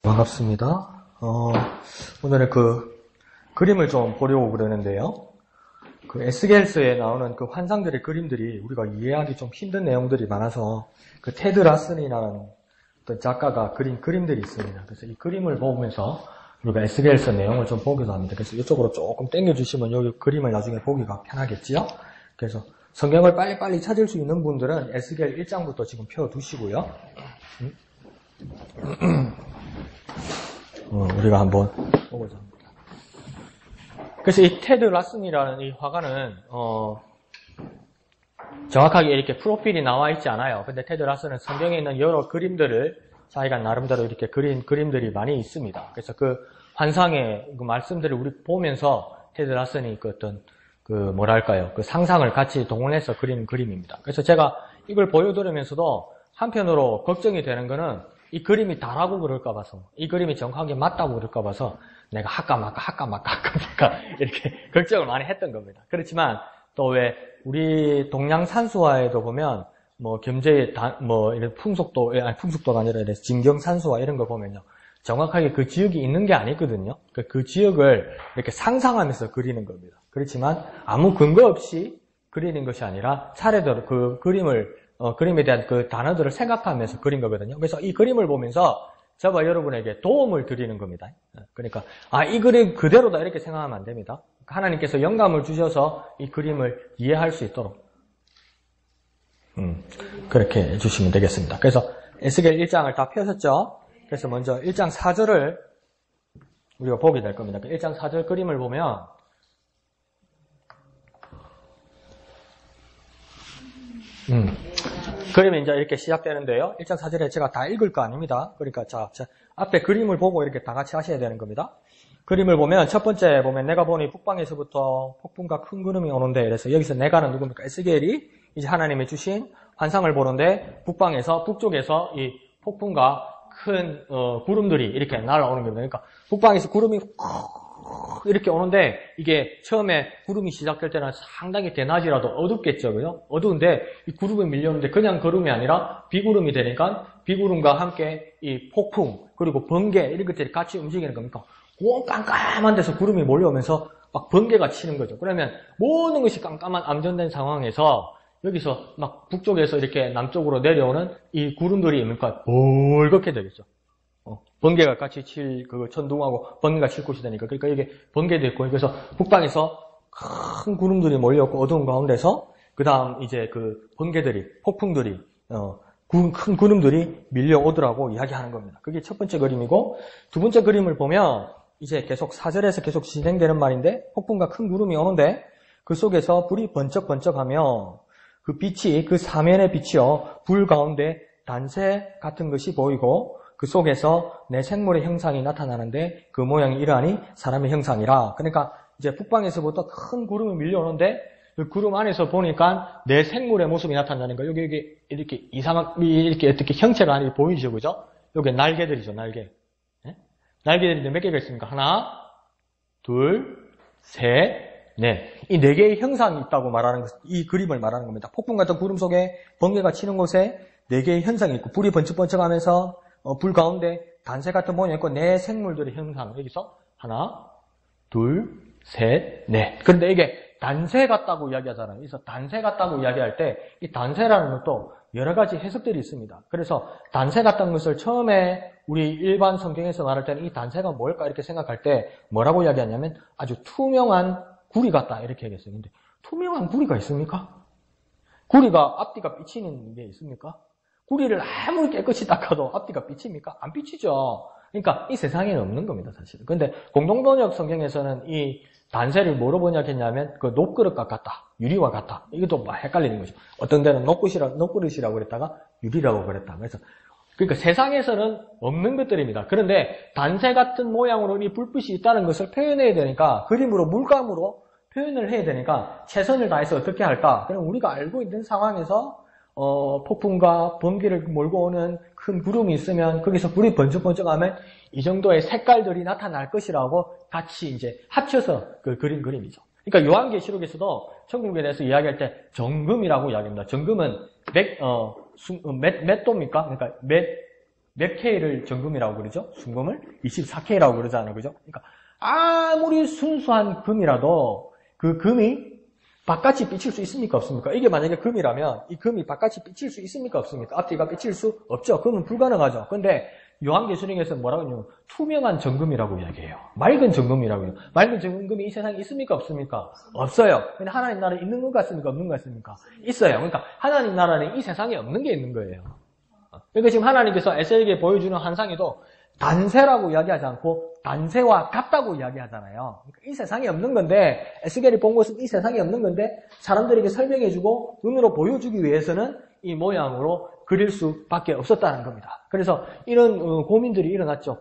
반갑습니다. 오늘은 그림을 좀 보려고 그러는데요. 에스겔서에 나오는 환상들의 그림들이 우리가 이해하기 좀 힘든 내용들이 많아서 테드 라슨이라는 어떤 작가가 그린 그림들이 있습니다. 그래서 이 그림을 보면서 우리가 에스겔서 내용을 좀 보기도 합니다. 그래서 이쪽으로 조금 당겨주시면 여기 그림을 나중에 보기가 편하겠지요. 그래서 성경을 빨리빨리 찾을 수 있는 분들은 에스겔 1장부터 지금 펴두시고요. 우리가 한번 보고자 합니다. 그래서 이 테드 라슨이라는 이 화가는 정확하게 이렇게 프로필이 나와 있지 않아요. 근데 테드 라슨은 성경에 있는 여러 그림들을 자기가 나름대로 이렇게 그린 그림들이 많이 있습니다. 그래서 그 환상의 그 말씀들을 우리 보면서 테드 라슨이 그 상상을 같이 동원해서 그리는 그림입니다. 그래서 제가 이걸 보여드리면서도 한편으로 걱정이 되는 거는 이 그림이 다라고 그럴까 봐서, 이 그림이 정확하게 맞다고 그럴까 봐서 내가 할까 말까 이렇게 걱정을 많이 했던 겁니다. 그렇지만 또 왜 우리 동양 산수화에도 보면 겸재의 이런 풍속도가 아니라 진경산수화 이런 거 보면요, 정확하게 그 지역이 있는 게 아니거든요. 그 지역을 이렇게 상상하면서 그리는 겁니다. 그렇지만 아무 근거 없이 그리는 것이 아니라 차례대로 그 그림에 대한 그 단어들을 생각하면서 그린 거거든요. 그래서 이 그림을 보면서 저와 여러분에게 도움을 드리는 겁니다. 그러니까 이 그림 그대로다 이렇게 생각하면 안 됩니다. 하나님께서 영감을 주셔서 이 그림을 이해할 수 있도록 그렇게 해주시면 되겠습니다. 그래서 에스겔 1장을 다 펴셨죠? 그래서 먼저 1장 4절을 우리가 보게 될 겁니다. 1장 4절 그림을 보면 그림이 이제 이렇게 시작되는데요. 1장 4절에 제가 다 읽을 거 아닙니다. 그러니까 자 앞에 그림을 보고 이렇게 다 같이 하셔야 되는 겁니다. 그림을 보면 첫 번째 보면 내가 보니 북방에서부터 폭풍과 큰 구름이 오는데, 그래서 여기서 내가는 누굽니까? 에스겔이 이제 하나님이 주신 환상을 보는데 북쪽에서 이 폭풍과 큰 구름들이 이렇게 날아오는 겁니다. 그러니까 북방에서 구름이 이렇게 오는데, 이게 처음에 구름이 시작될 때는 상당히 대낮이라도 어둡겠죠, 그죠? 어두운데 이 구름이 밀려오는데 그냥 구름이 아니라 비구름이 되니까 비구름과 함께 이 폭풍 그리고 번개 이런 것들이 같이 움직이는 겁니까? 온 깜깜한 데서 구름이 몰려오면서 막 번개가 치는 거죠. 그러면 모든 것이 깜깜한 암전된 상황에서 여기서 막 북쪽에서 이렇게 남쪽으로 내려오는 이 구름들이 뭡니까? 벌겋게 되겠죠. 번개가 같이 천둥하고 번개가 칠 곳이 되니까. 그러니까 이게 번개도 있고, 그래서 북방에서 큰 구름들이 몰려오고 어두운 가운데서 그 다음 이제 그 번개들이, 폭풍들이, 큰 구름들이 밀려오더라고 이야기하는 겁니다. 그게 첫 번째 그림이고, 두 번째 그림을 보면 이제 계속 4절에서 계속 진행되는 말인데, 폭풍과 큰 구름이 오는데 그 속에서 불이 번쩍번쩍하며 그 빛이, 그 사면의 빛이요, 불 가운데 단새 같은 것이 보이고 그 속에서 내 생물의 형상이 나타나는데 그 모양이 이러하니 사람의 형상이라. 그러니까 이제 북방에서부터 큰 구름이 밀려오는데 그 구름 안에서 보니까 내 생물의 모습이 나타나는 거예요. 여기 이렇게 이렇게 어떻게 형체가 아니게 보이죠, 그죠? 여기 날개들이죠, 날개. 네? 날개들이 몇 개가 있습니까? 하나, 둘, 셋, 넷. 이 네 개의 형상이 있다고 말하는 것, 이 그림을 말하는 겁니다. 폭풍 같은 구름 속에 번개가 치는 곳에 네 개의 현상이 있고, 불이 번쩍번쩍하면서 불 가운데 단새 같은 모양이 있고, 내 생물들의 형상. 여기서 하나, 둘, 셋, 넷. 그런데 이게 단새 같다고 이야기하잖아요. 그래서 단새 같다고 이야기할 때 이 단새라는 것도 여러 가지 해석들이 있습니다. 그래서 단새 같다는 것을 처음에 우리 일반 성경에서 말할 때는 이 단새가 뭘까 이렇게 생각할 때 뭐라고 이야기하냐면 아주 투명한 구리 같다 이렇게 얘기했어요. 근데 투명한 구리가 있습니까? 구리가 앞뒤가 비치는 게 있습니까? 구리를 아무리 깨끗이 닦아도 앞뒤가 비칩니까? 안 비치죠. 그러니까 이 세상에는 없는 겁니다, 사실은. 근데 공동번역 성경에서는 이 단새를 뭐로 번역했냐면 그 녹그릇과 같다, 유리와 같다. 이것도 막 헷갈리는 거죠. 어떤 데는 녹그릇이라고 그랬다가 유리라고 그랬다. 그러니까 세상에서는 없는 것들입니다. 그런데 단새 같은 모양으로 이 불빛이 있다는 것을 표현해야 되니까, 그림으로 물감으로 표현을 해야 되니까 최선을 다해서 어떻게 할까? 그럼 우리가 알고 있는 상황에서 폭풍과 번개를 몰고 오는 큰 구름이 있으면 거기서 불이 번쩍번쩍하면 이 정도의 색깔들이 나타날 것이라고 같이 이제 합쳐서 그린 그림이죠. 그러니까 요한계시록에서도 천국에 대해서 이야기할 때 정금이라고 이야기합니다. 정금은 몇 도입니까? 그러니까 몇 K를 정금이라고 그러죠? 순금을 24K라고 그러잖아요. 그죠? 그러니까 아무리 순수한 금이라도 그 금이 바깥이 비칠 수 있습니까? 없습니까? 이게 만약에 금이라면 이 금이 바깥이 비칠 수 있습니까? 없습니까? 앞뒤가 비칠 수 없죠. 금은 불가능하죠. 근데 요한계시록에서는 뭐라고 하냐면 투명한 정금이라고 이야기해요. 맑은 정금이라고 해요. 맑은 정금이 이 세상에 있습니까? 없습니까? 없어요. 근데 하나님 나라에 있는 것 같습니까? 없는 것 같습니까? 있어요. 그러니까 하나님 나라는 이 세상에 없는 게 있는 거예요. 그러니까 지금 하나님께서 에세에게 보여주는 환상에도 단세라고 이야기하지 않고 단세와 같다고 이야기하잖아요. 그러니까 이 세상에 없는 건데 에스겔이 본 것은 이 세상에 없는 건데 사람들에게 설명해주고 눈으로 보여주기 위해서는 이 모양으로 그릴 수밖에 없었다는 겁니다. 그래서 이런 고민들이 일어났죠.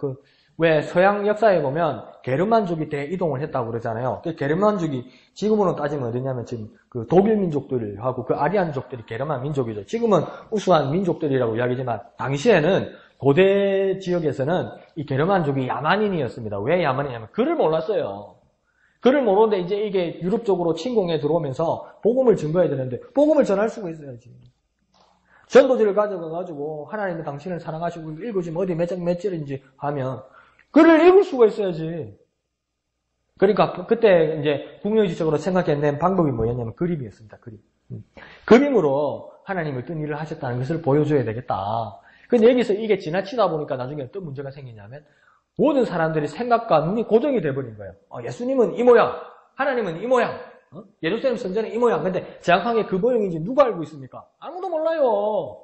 왜 서양 역사에 보면 게르만족이 대이동을 했다고 그러잖아요. 그 게르만족이 지금으로 따지면 어디냐면 지금 그 독일 민족들하고 그 아리안족들이 게르만 민족이죠. 지금은 우수한 민족들이라고 이야기지만 당시에는 고대 지역에서는 이 게르만족이 야만인이었습니다. 왜 야만이냐면 글을 몰랐어요. 글을 모르는데 이제 이게 유럽 쪽으로 침공해 들어오면서 복음을 증거해야 되는데 복음을 전할 수가 있어야지. 전도지를 가져가가지고 하나님이 당신을 사랑하시고 읽어주면 어디 몇 장 몇 절인지 하면 글을 읽을 수가 있어야지. 그러니까 그때 이제 국영지적으로 생각해낸 방법이 뭐였냐면 그림이었습니다. 그림. 그림으로 하나님이 어떤 일을 하셨다는 것을 보여줘야 되겠다. 근데 여기서 이게 지나치다 보니까 나중에 어떤 문제가 생기냐면 모든 사람들이 생각과 눈이 고정이 돼버린 거예요. 예수님은 이 모양, 하나님은 이 모양, 예루살렘 성전은 이 모양. 근데 정확하게 그 모양인지 누가 알고 있습니까? 아무도 몰라요.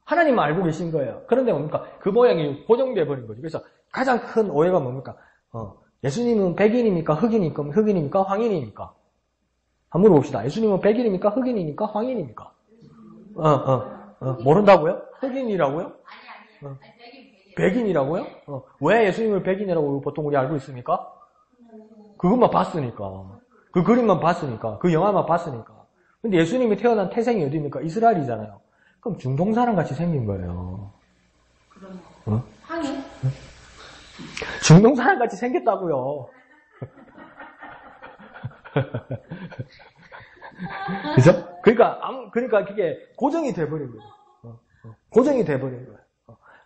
하나님은 알고 계신 거예요. 그런데 뭡니까? 그 모양이 고정돼 버린 거죠. 그래서 가장 큰 오해가 뭡니까? 예수님은 백인입니까? 흑인입니까? 황인입니까? 한번 물어봅시다. 예수님은 백인입니까? 흑인입니까? 황인입니까? 모른다고요? 흑인이라고요? 아니. 백인이라고요? 왜 예수님을 백인이라고 보통 우리 알고 있습니까? 그것만 봤으니까. 그 그림만 봤으니까. 그 영화만 봤으니까. 근데 예수님이 태어난 태생이 어디입니까? 이스라엘이잖아요. 그럼 중동 사람 같이 생긴 거예요. 그럼 황인? 중동 사람 같이 생겼다고요. 그죠? 그러니까 그게 고정이 돼버린 거예요. 고정이 돼버린 거예요.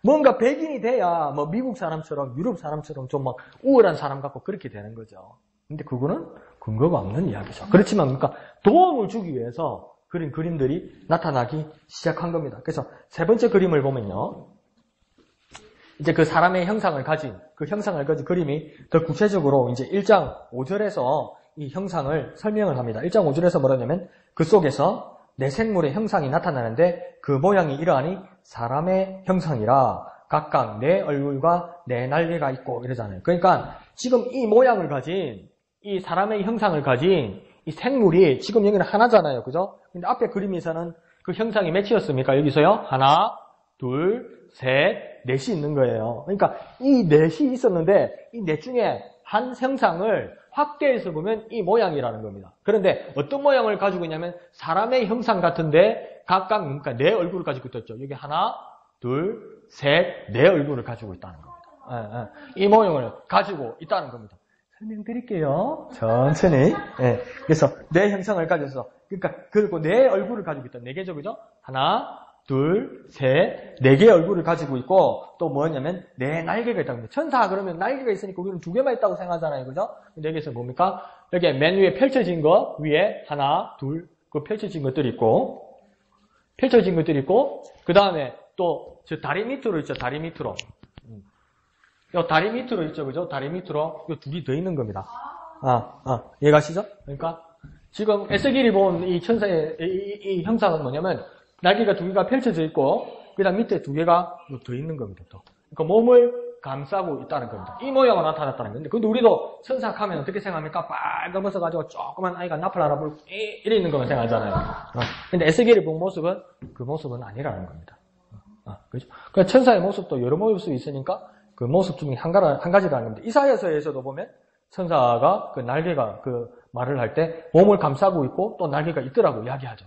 뭔가 백인이 돼야 뭐 미국 사람처럼 유럽 사람처럼 좀 막 우월한 사람 같고 그렇게 되는 거죠. 근데 그거는 근거가 없는 이야기죠. 그렇지만 그러니까 도움을 주기 위해서 그린 그림들이 나타나기 시작한 겁니다. 그래서 세 번째 그림을 보면요. 이제 그 사람의 형상을 가진 그림이 더 구체적으로 이제 1장 5절에서 이 형상을 설명을 합니다. 1장 5절에서 뭐라냐면 그 속에서 내 생물의 형상이 나타나는데 그 모양이 이러하니 사람의 형상이라 각각 내 얼굴과 내 날개가 있고 이러잖아요. 그러니까 지금 이 모양을 가진 이 사람의 형상을 가진 이 생물이 지금 여기는 하나잖아요. 그죠? 근데 앞에 그림에서는 그 형상이 몇이었습니까? 여기서요. 하나, 둘, 셋, 넷이 있는 거예요. 그러니까 이 넷이 있었는데 이 넷 중에 한 형상을 확대해서 보면 이 모양이라는 겁니다. 그런데 어떤 모양을 가지고 있냐면 사람의 형상 같은데 각각 그러니까 네 얼굴을 가지고 있었죠. 여기 하나, 둘, 셋, 네 얼굴을 가지고 있다는 겁니다. 이 모양을 가지고 있다는 겁니다. 설명드릴게요. 천천히. 그래서 네 형상을 가져서 그러니까 그리고 네 얼굴을 가지고 있다. 네 개죠, 그죠? 하나, 둘, 셋, 네 개의 얼굴을 가지고 있고 또 뭐냐면 네 날개가 있다고 합니다. 천사 그러면 날개가 있으니까 우리는 두 개만 있다고 생각하잖아요. 그죠? 근데 여기서 뭡니까? 여기 맨 위에 펼쳐진 거 위에 하나, 둘, 그 펼쳐진 것들이 있고 그 다음에 또 저 다리 밑으로 있죠. 다리 밑으로. 요 다리 밑으로 있죠. 그죠? 다리 밑으로 요 둘이 더 있는 겁니다. 이해가시죠? 그러니까 지금 에스겔이 본 이 천사의 이 형상은 뭐냐면 날개가 두 개가 펼쳐져 있고 그다음 밑에 두 개가 더 있는 겁니다. 또. 그러니까 몸을 감싸고 있다는 겁니다. 이 모양으로 나타났다는 건데 근데 우리도 천사하면 어떻게 생각합니까? 빨간 벗어 가지고 조그만 아이가 나팔 알아보고 이래 있는 것만 생각하잖아요. 근데 에스겔이 본 모습은 그 모습은 아니라는 겁니다. 그렇죠? 그러니까 천사의 모습도 여러 모습이 있으니까 그 모습 중에 한 가지라는 겁니다. 이사야서에서도 보면 천사가 그 날개가 그 말을 할 때 몸을 감싸고 있고 또 날개가 있더라고 이야기하죠.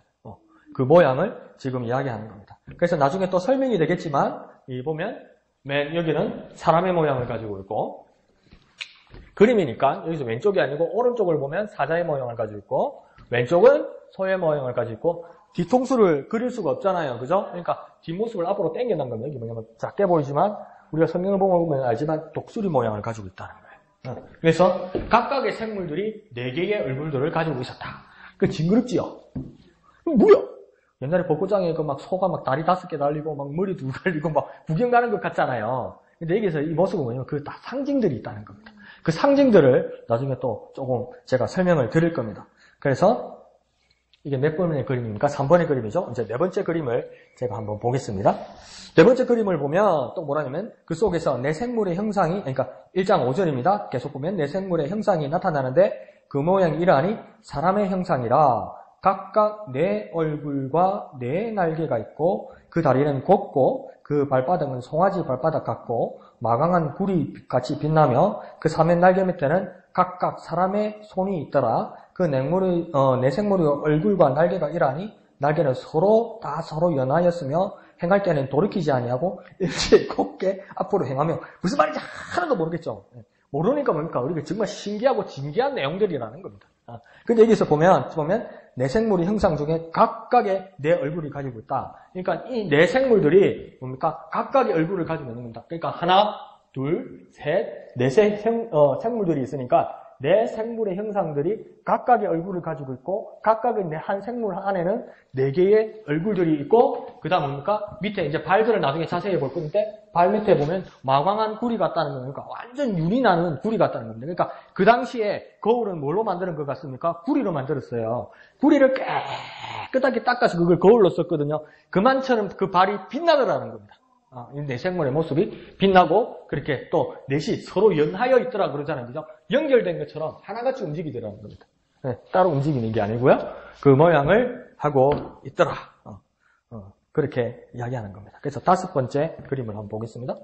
그 모양을 지금 이야기하는 겁니다. 그래서 나중에 또 설명이 되겠지만 이 보면 맨 여기는 사람의 모양을 가지고 있고 그림이니까 여기서 왼쪽이 아니고 오른쪽을 보면 사자의 모양을 가지고 있고 왼쪽은 소의 모양을 가지고 있고 뒤통수를 그릴 수가 없잖아요. 그죠? 그러니까 뒷모습을 앞으로 당겨난 겁니다. 여기 뭐냐면 작게 보이지만 우리가 성경을 보면 알지만 독수리 모양을 가지고 있다는 거예요. 그래서 각각의 생물들이 4개의 얼굴들을 가지고 있었다. 그 징그럽지요? 뭐야? 옛날에 벚꽃장에 그 막 소가 막 다리 5개 달리고 막 머리 2 달리고 막 구경 가는 것 같잖아요. 근데 여기서 이 모습은 뭐냐면 그 다 상징들이 있다는 겁니다. 그 상징들을 나중에 또 조금 제가 설명을 드릴 겁니다. 그래서 이게 몇 번의 그림입니까? 3번의 그림이죠. 이제 4번째 그림을 제가 한번 보겠습니다. 4번째 그림을 보면 또 뭐라냐면 그 속에서 내 생물의 형상이, 그러니까 1장 5절입니다. 계속 보면 내 생물의 형상이 나타나는데 그 모양이 이러하니 사람의 형상이라 각각 내 얼굴과 내 날개가 있고 그 다리는 곱고 그 발바닥은 송아지 발바닥 같고 마강한 구리 같이 빛나며 그 3의 날개 밑에는 각각 사람의 손이 있더라. 그 내 생물의 얼굴과 날개가 이러하니 날개는 서로 연하였으며 행할 때는 돌이키지 아니하고 일제히 곱게 앞으로 행하며 무슨 말인지 하나도 모르겠죠. 모르니까 뭡니까? 우리가 정말 신기하고 진기한 내용들이라는 겁니다. 근데 여기서 보면 내 생물의 형상 중에 각각의 내 얼굴이 가지고 있다. 그러니까 이 내 생물들이 뭡니까? 각각의 얼굴을 가지고 있는 겁니다. 그러니까 하나, 둘, 셋, 넷의 생물들이 있으니까 내 생물의 형상들이 각각의 얼굴을 가지고 있고 각각의 내 한 생물 안에는 4개의 얼굴들이 있고 그 다음 뭡니까? 밑에 이제 발들을 나중에 자세히 볼 건데 발 밑에 보면 마광한 구리 같다는 겁니까? 완전 윤이 나는 구리 같다는 겁니다. 그러니까 그 당시에 거울은 뭘로 만드는 것 같습니까? 구리로 만들었어요. 구리를 깨끗하게 닦아서 그걸 거울로 썼거든요. 그만처럼 그 발이 빛나더라는 겁니다. 이 내 생물의 모습이 빛나고 그렇게 또 넷이 서로 연하여 있더라 그러잖아요. 그죠? 연결된 것처럼 하나같이 움직이더라는 겁니다. 네, 따로 움직이는 게 아니고요. 그 모양을 하고 있더라. 그렇게 이야기하는 겁니다. 그래서 5번째 그림을 한번 보겠습니다.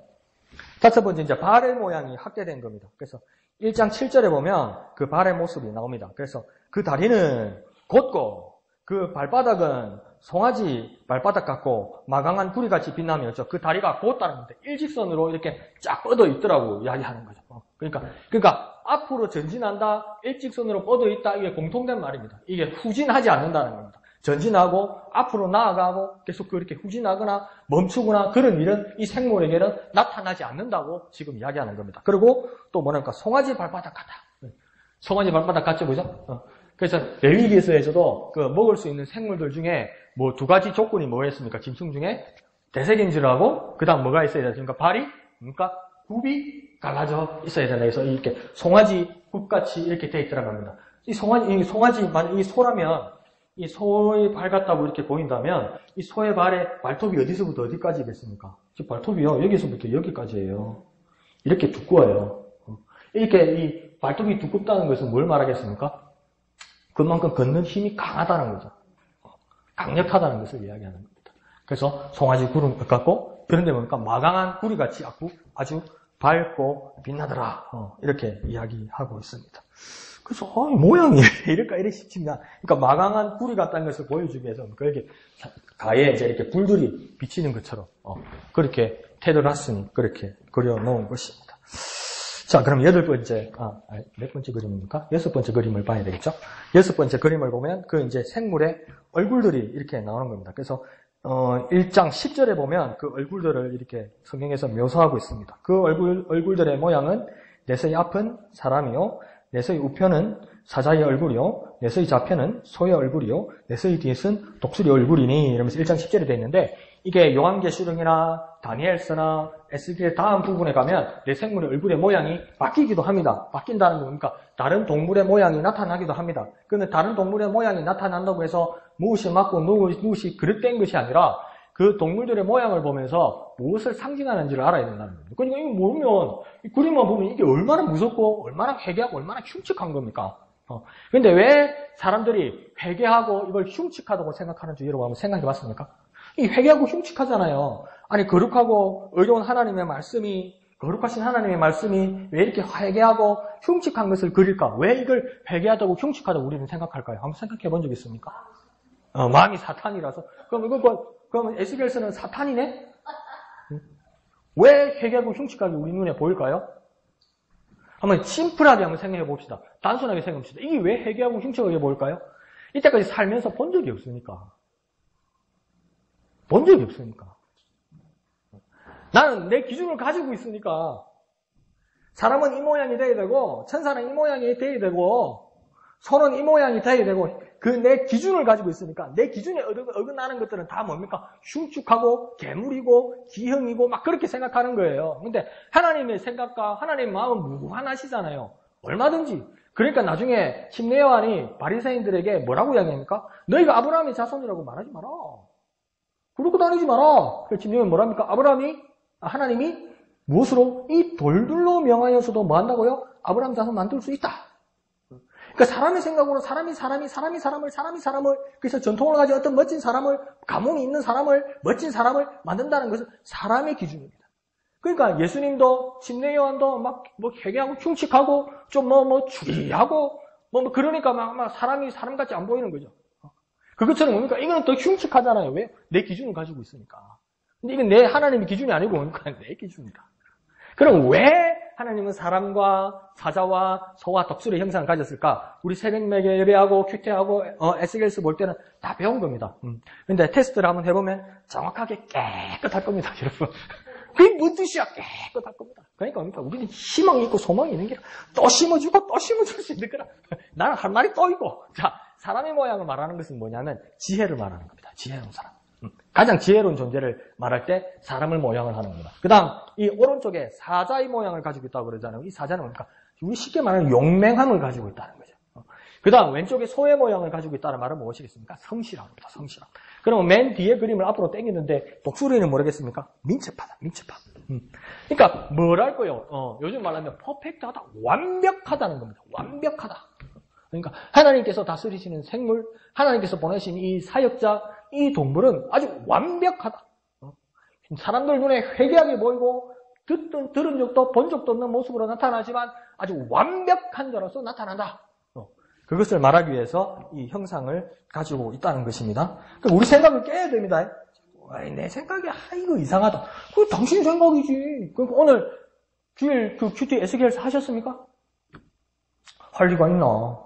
5번째 이제 발의 모양이 확대된 겁니다. 그래서 1장 7절에 보면 그 발의 모습이 나옵니다. 그래서 그 다리는 곧고 그 발바닥은 송아지 발바닥 같고 마강한 구리같이 빛나며 그 다리가 곧다는 건데 일직선으로 이렇게 쫙 뻗어 있더라고 이야기하는 거죠. 그러니까 앞으로 전진한다, 일직선으로 뻗어 있다 이게 공통된 말입니다. 이게 후진하지 않는다는 겁니다. 전진하고 앞으로 나아가고 계속 그렇게 후진하거나 멈추거나 그런 일은 이 생물에게는 나타나지 않는다고 지금 이야기하는 겁니다. 그리고 또 뭐랄까 송아지 발바닥 같다. 송아지 발바닥 같죠, 그죠? 그래서 레위기에서도 그 먹을 수 있는 생물들 중에 뭐 2가지 조건이 뭐였습니까? 짐승 중에 대세김질하고 그다음 뭐가 있어야 되죠? 그러니까 발이 그러니까 굽이 갈라져 있어야 된다. 그래서 이렇게 송아지 굽같이 이렇게 돼 있더라고 합니다. 이 송아지 만약 이 소라면 이 소의 발 같다고 이렇게 보인다면 이 소의 발의 발톱이 어디서부터 어디까지겠습니까? 지금 발톱이요 여기서부터 여기까지예요. 이렇게 두꺼워요. 이렇게 이 발톱이 두껍다는 것은 뭘 말하겠습니까? 그만큼 걷는 힘이 강하다는 거죠. 강력하다는 것을 이야기하는 겁니다. 그래서 송아지 구름 같고 그런데 보니까 마강한 구리같이 아주 밝고 빛나더라. 이렇게 이야기하고 있습니다. 그래서 모양이 이럴까 이렇게 싶지만 그러니까 마강한 구리 같다는 것을 보여주기 위해서 그렇게 가에 이제 이렇게 불들이 비치는 것처럼 그렇게 테드라스니 그렇게 그려놓은 것입니다. 자, 그럼 8번째, 몇 번째 그림입니까? 6번째 그림을 봐야 되겠죠? 6번째 그림을 보면 그 이제 생물의 얼굴들이 이렇게 나오는 겁니다. 그래서 1장 10절에 보면 그 얼굴들을 이렇게 성경에서 묘사하고 있습니다. 그 얼굴들의 모양은 넷의 앞은 사람이요, 넷의 우편은 사자의 얼굴이요, 넷의 좌편은 소의 얼굴이요, 넷의 뒤에는 독수리 얼굴이니 이러면서 1장 10절에 되어 있는데 이게 요한계시록이나 다니엘서나 에스겔 다음 부분에 가면 내 생물의 얼굴의 모양이 바뀌기도 합니다. 바뀐다는 거니까 다른 동물의 모양이 나타나기도 합니다. 그런데 다른 동물의 모양이 나타난다고 해서 무엇이 맞고 무엇이 그릇된 것이 아니라 그 동물들의 모양을 보면서 무엇을 상징하는지를 알아야 된다는 겁니다. 그러니까 이거 모르면 이 그림만 보면 이게 얼마나 무섭고 얼마나 회개하고 얼마나 흉측한 겁니까? 그런데 왜 사람들이 회개하고 이걸 흉측하다고 생각하는지 여러분 한번 생각해 봤습니까? 이 회개하고 흉측하잖아요. 아니 거룩하고 의로운 하나님의 말씀이 거룩하신 하나님의 말씀이 왜 이렇게 회개하고 흉측한 것을 그릴까? 왜 이걸 회개하다고 흉측하다고 우리는 생각할까요? 한번 생각해 본 적 있습니까? 마음이 사탄이라서. 그럼 에스겔서는 사탄이네? 왜 회개하고 흉측하게 우리 눈에 보일까요? 한번 심플하게 한번 생각해 봅시다. 단순하게 생각해 봅시다. 이게 왜 회개하고 흉측하게 보일까요? 이때까지 살면서 본 적이 없으니까. 본 적이 없으니까. 나는 내 기준을 가지고 있으니까 사람은 이 모양이 돼야 되고 천사는 이 모양이 돼야 되고 손은 이 모양이 돼야 되고 그 내 기준을 가지고 있으니까 내 기준에 어긋나는 것들은 다 뭡니까? 흉측하고 괴물이고 기형이고 막 그렇게 생각하는 거예요. 근데 하나님의 생각과 하나님의 마음은 무한하시잖아요. 얼마든지. 그러니까 나중에 침례 요한이 바리새인들에게 뭐라고 이야기합니까? 너희가 아브라함의 자손이라고 말하지 마라. 그러고 다니지 마라. 침례 요한이 뭐랍니까? 하나님이 무엇으로? 이 돌들로 명하여서도 뭐 한다고요? 아브라함 자손 만들 수 있다. 그러니까 사람의 생각으로 사람이 사람을 그래서 전통을 가지고 어떤 멋진 사람을 가문이 있는 사람을 멋진 사람을 만든다는 것은 사람의 기준입니다. 그러니까 예수님도 침례 요한도 막 뭐 회개하고 흉측하고 좀 추리하고 그러니까 막 사람이 사람같이 안 보이는 거죠. 그것처럼 뭡니까? 이거는 더 흉측하잖아요. 왜? 내 기준을 가지고 있으니까. 근데 이건 내 하나님의 기준이 아니고 뭡니까? 내 기준이다. 그럼 왜 하나님은 사람과 사자와 소와 덕술의 형상을 가졌을까? 우리 새벽매개 예배하고 큐티하고 에스겔스 볼 때는 다 배운 겁니다. 근데 테스트를 한번 해보면 정확하게 깨끗할 겁니다, 여러분. 그게 뭔 뜻이야? 깨끗할 겁니다. 그러니까 뭡니까? 우리는 희망이 있고 소망이 있는 게 또 심어주고 또 심어줄 수 있는 거라. 나는 할 말이 또 있고. 자, 사람의 모양을 말하는 것은 뭐냐면 지혜를 말하는 겁니다. 지혜로운 사람. 가장 지혜로운 존재를 말할 때 사람을 모양을 하는 겁니다. 그 다음, 이 오른쪽에 사자의 모양을 가지고 있다고 그러잖아요. 이 사자는 뭡니까? 우리 쉽게 말하는 용맹함을 가지고 있다는 거죠. 그 다음, 왼쪽에 소의 모양을 가지고 있다는 말은 무엇이겠습니까? 성실함입니다. 성실함. 그러면 맨 뒤에 그림을 앞으로 당기는데 독수리는 뭐라겠습니까? 민첩하다. 민첩함. 그러니까 뭐랄까요? 요즘 말하면 퍼펙트하다. 완벽하다는 겁니다. 완벽하다. 그러니까 하나님께서 다스리시는 생물, 하나님께서 보내신 이 사역자, 이 동물은 아주 완벽하다. 사람들 눈에 회개하게 보이고 들은 적도 본 적도 없는 모습으로 나타나지만 아주 완벽한 자로서 나타난다. 그것을 말하기 위해서 이 형상을 가지고 있다는 것입니다. 그럼 우리 생각을 깨야 됩니다. 내 생각이 이거 이상하다. 그게 당신 생각이지. 그러니까 오늘 주일 그 큐티 에스겔 하셨습니까? 할 리가 있나?